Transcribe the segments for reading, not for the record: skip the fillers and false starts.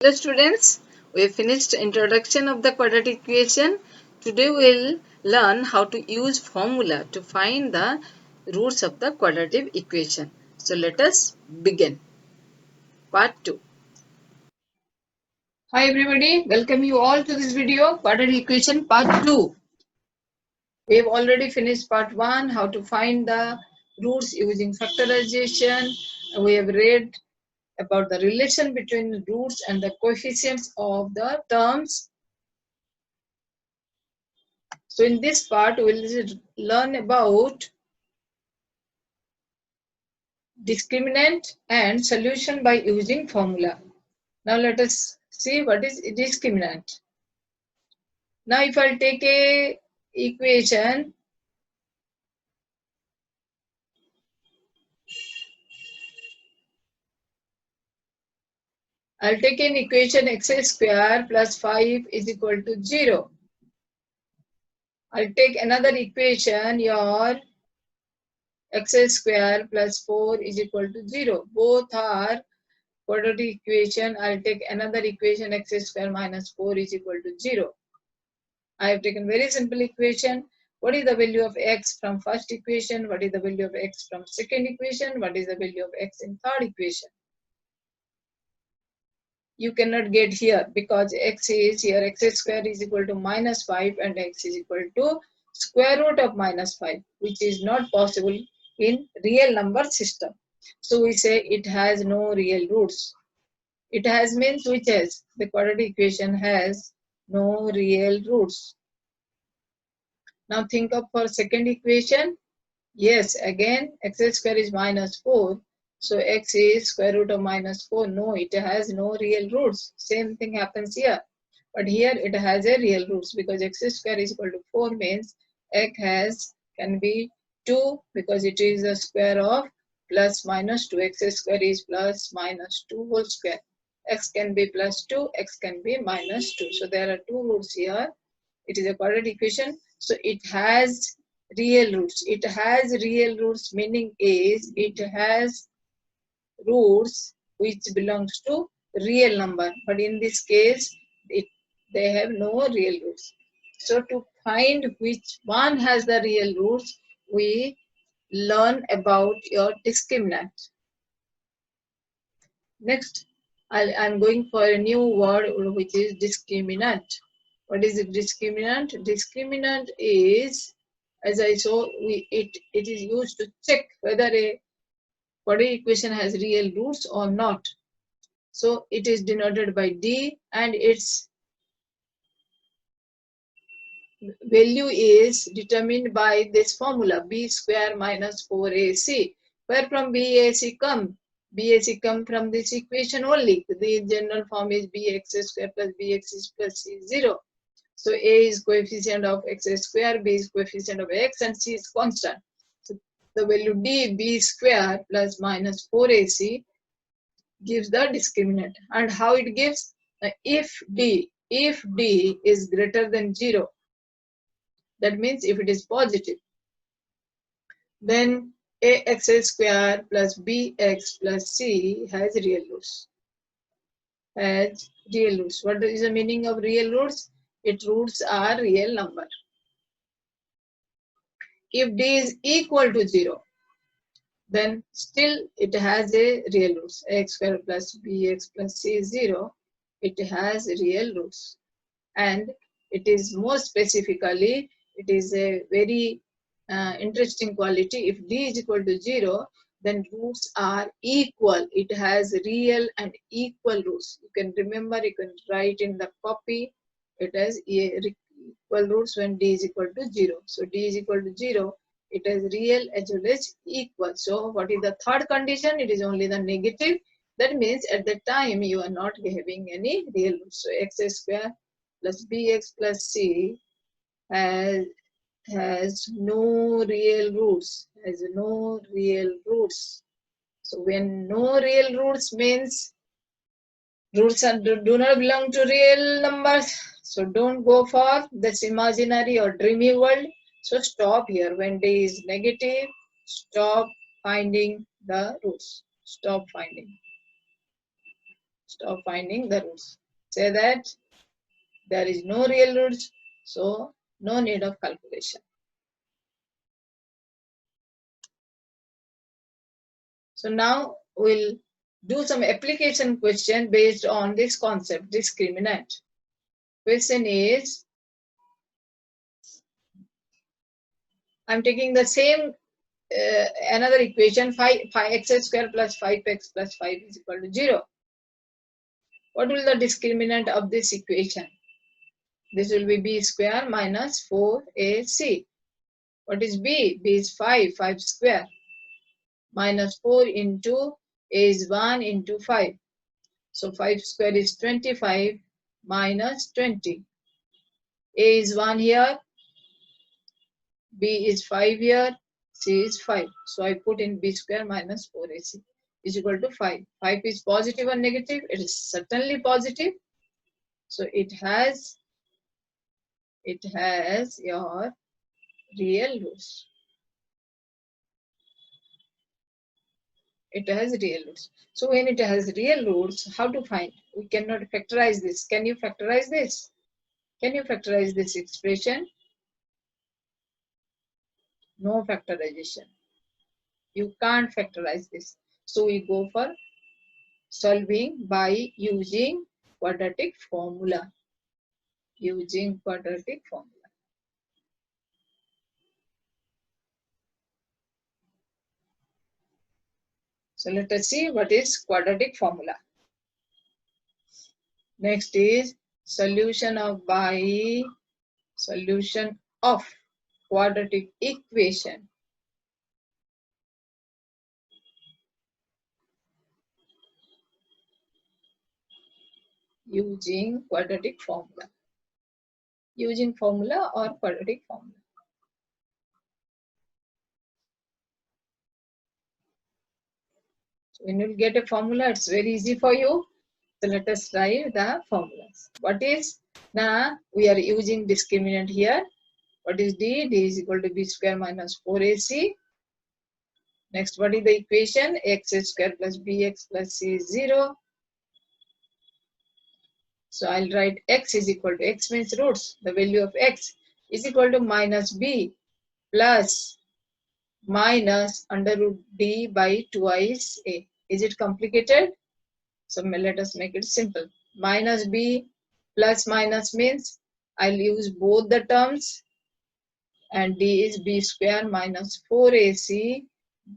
Hello students, we have finished introduction of the quadratic equation. Today we will learn how to use formula to find the roots of the quadratic equation. So let us begin. Part 2. Hi everybody, welcome you all to this video, quadratic equation part 2. We have already finished part 1, how to find the roots using factorization. We have read about the relation between the roots and the coefficients of the terms. So in this part, we will learn about discriminant and solution by using formula. Now let us see what is discriminant. Now if I take a equation, I'll take an equation x square plus 5 is equal to 0. I'll take another equation, your x square plus 4 is equal to 0. Both are quadratic equation. I'll take another equation x square minus 4 is equal to 0. I have taken very simple equation. What is the value of x from first equation? What is the value of x from second equation? What is the value of x in third equation? You cannot get here because x is here, x square is equal to minus 5 and x is equal to square root of minus 5, which is not possible in real number system. So we say it has no real roots. It has means which has, the quadratic equation has no real roots. Now think of for second equation. Yes, again x square is minus 4. So x is square root of minus 4. No, it has no real roots. Same thing happens here. But here it has a real roots because x square is equal to 4 means x can be 2 because it is the square of plus minus 2. X square is plus minus 2 whole square. X can be plus 2, x can be minus 2. So there are two roots here. It is a quadratic equation. So it has real roots. It has real roots meaning is it has roots which belongs to real number. But in this case, they have no real roots. So to find which one has the real roots, we learn about your discriminant. Next, I'm going for a new word which is discriminant. What is a discriminant? Discriminant is, as I saw, it is used to check whether a quadratic equation has real roots or not. So it is denoted by D and its value is determined by this formula b square minus 4ac. Where from BAC come? BAC come from this equation only. The general form is bx square plus bx plus c 0. So a is coefficient of x square, b is coefficient of x, and c is constant. So the value d, b square plus minus 4ac gives the discriminant. And how it gives? If d is greater than 0, that means if it is positive, then ax square plus bx plus c has real roots. Has real roots. What is the meaning of real roots? Its roots are real number. If d is equal to 0, then still it has a real roots. X square plus bx plus c is 0. It has real roots. And it is more specifically, it is a very interesting quality. If d is equal to 0, then roots are equal. It has real and equal roots. You can remember, you can write in the copy, it has equal roots when d is equal to 0. So d is equal to 0, it has real as well as equal. So what is the third condition? It is only the negative. That means at the time you are not having any real roots. So x square plus bx plus c has no real roots. Has no real roots. So when no real roots means roots do not belong to real numbers. So don't go for this imaginary or dreamy world. So stop here. When d is negative, stop finding the roots. Stop finding. Stop finding the roots. Say that there is no real roots, so no need of calculation. So now we'll do some application question based on this concept, discriminant. Question is, I'm taking the same another equation, 5x square plus 5x plus 5 is equal to 0. What will the discriminant of this equation? This will be b square minus 4ac. What is b? B is 5 square. Minus 4 into a is 1 into 5. So 5 square is 25 minus 20. A is 1 here, B is 5 here, C is 5. So I put in b square minus 4ac is equal to 5. 5 is positive or negative? It is certainly positive. So it has your real roots. It has real roots. So when it has real roots, how to find? We cannot factorize this. Can you factorize this? Can you factorize this expression? No factorization. You can't factorize this. So we go for solving by using quadratic formula. Using quadratic formula. So let us see what is quadratic formula. Next is solution of quadratic equation using quadratic formula. Using formula or quadratic formula. So when you get a formula, it's very easy for you. So let us write the formulas. What is, now we are using discriminant here. What is d? D is equal to b square minus 4ac. Next, what is the equation? X square plus bx plus c is 0. So I'll write x is equal to, x means roots, the value of x is equal to minus b plus minus under root d by twice a. Is it complicated? So let us make it simple. Minus b plus minus means I'll use both the terms, and d is b square minus 4ac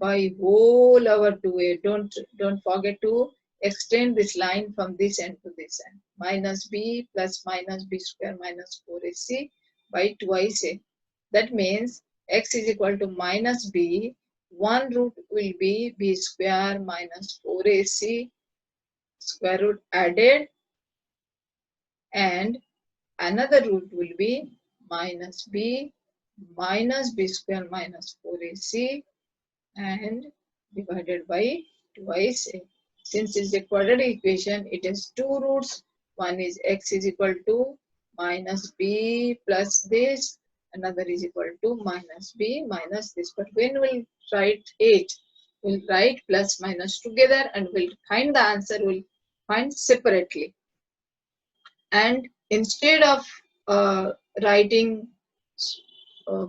by whole over 2a. Don't forget to extend this line from this end to this end. Minus b plus minus b square minus 4ac by twice a. That means x is equal to minus b. One root will be b square minus 4ac square root added, and another root will be minus b square minus 4ac and divided by twice a. Since it's a quadratic equation, it has two roots. One is x is equal to minus b plus this, another is equal to minus b minus this. But when we'll write it, we'll write plus minus together and we'll find the answer, we'll find separately. And instead of writing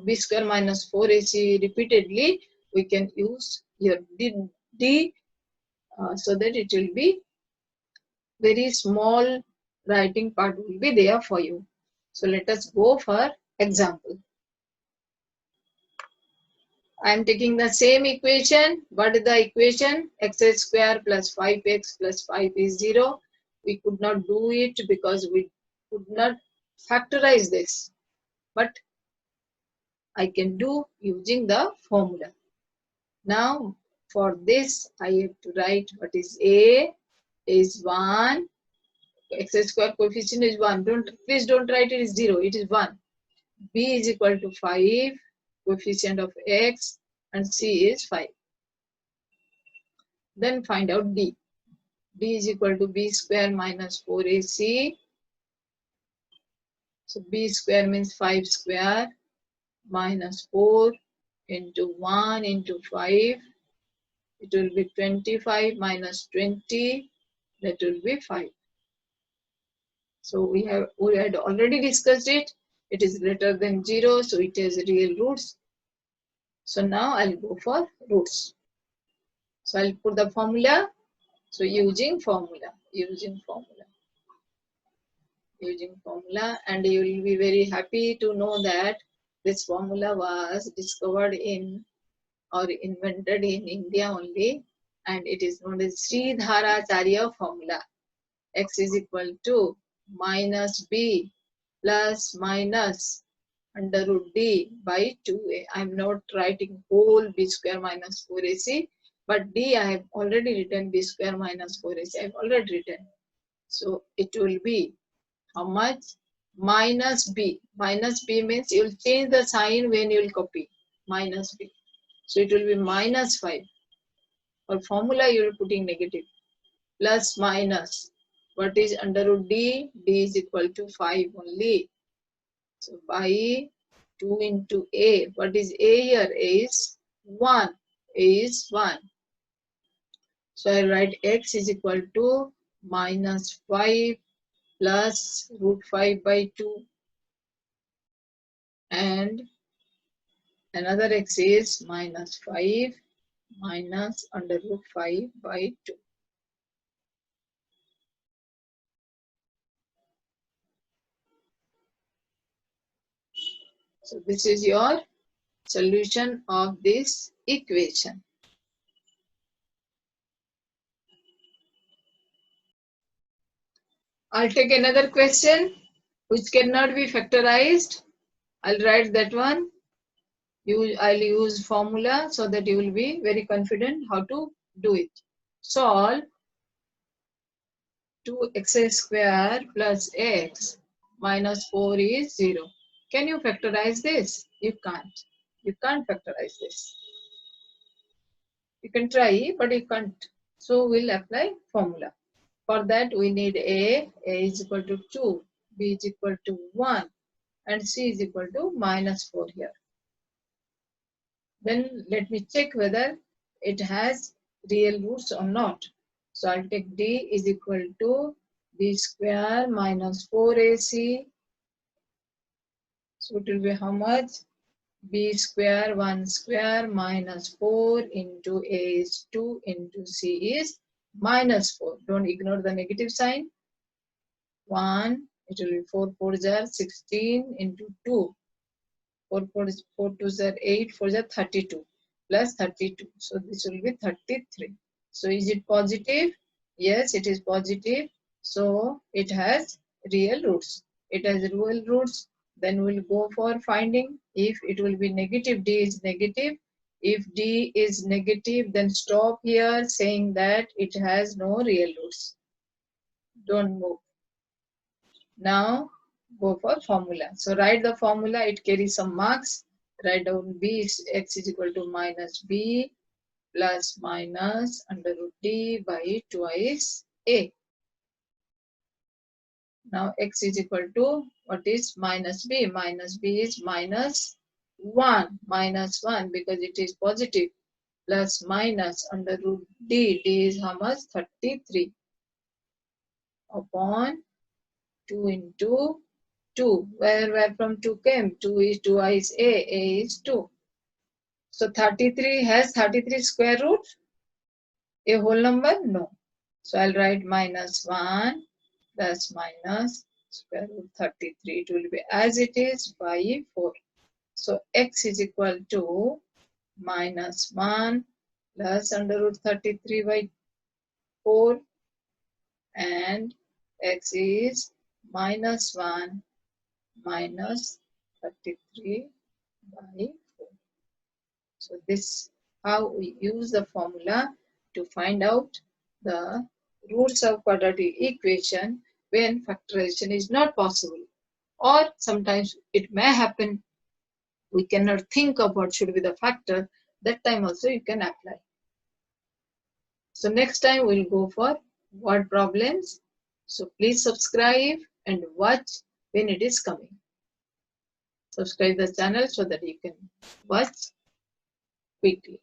b square minus 4ac repeatedly, we can use your d so that it will be very small writing part will be there for you. So let us go for example. I am taking the same equation. What is the equation? X square plus 5x plus 5 is 0. We could not do it because we could not factorize this. But I can do using the formula. Now for this I have to write what is a is 1. X square coefficient is 1. Please don't write it is 0. It is 1. B is equal to 5. Coefficient of x, and c is 5. Then find out d. D is equal to b square minus 4ac. So b square means 5 square minus 4 into 1 into 5. It will be 25 minus 20 that will be 5. So we had already discussed it. It is greater than 0, so it has real roots. So now I'll go for roots. So I'll put the formula. So using formula, and you will be very happy to know that this formula was discovered in or invented in India only, and it is known as Sridharacharya formula. X is equal to minus b plus minus under root d by 2a. I am not writing whole b square minus 4ac, but d I have already written b square minus 4ac. I have already written. So it will be how much? Minus b. Minus b means you will change the sign when you will copy. Minus b. So it will be minus 5. For formula you are putting negative. Plus minus. What is under root d? D is equal to 5 only. So by 2 into a. What is a here? A is 1. A is 1. So I write x is equal to minus 5 plus root 5 by 2. And another x is minus 5 minus under root 5 by 2. So this is your solution of this equation. I'll take another question which cannot be factorized. I'll write that one. I'll use formula so that you will be very confident how to do it. Solve 2x square plus x minus 4 is 0. Can you factorize this? You can't. You can't factorize this. You can try, but you can't. So we'll apply formula. For that, we need A is equal to 2, B is equal to 1, and C is equal to minus 4 here. Then let me check whether it has real roots or not. So I'll take D is equal to B square minus 4AC. So it will be how much? B square 1 square minus 4 into A is 2 into C is minus 4. Don't ignore the negative sign. 1, it will be 4 4s are 16 into 2. 4 2s are 8, 4s are 32 plus 32. So this will be 33. So is it positive? Yes, it is positive. So it has real roots. It has real roots. Then we'll go for finding if it will be negative. D is negative. If D is negative, then stop here saying that it has no real roots. Don't move. Now go for formula. So write the formula, it carries some marks. Write down b is x is equal to minus b plus minus under root d by twice a. Now x is equal to what is minus b? Minus b is minus 1 because it is positive, plus minus under root d. D is how much? 33 upon 2 into 2. Where from 2 came? 2 is A is 2. So 33 has 33 square root. A whole number? No. So I'll write minus 1 plus minus square root 33. It will be as it is by 4. So x is equal to minus 1 plus under root 33 by 4, and x is minus 1 minus 33 by 4. So this how we use the formula to find out the roots of quadratic equation when factorization is not possible, or sometimes it may happen we cannot think of what should be the factor. That time also you can apply. So next time we'll go for word problems. So please subscribe and watch when it is coming. Subscribe the channel so that you can watch quickly.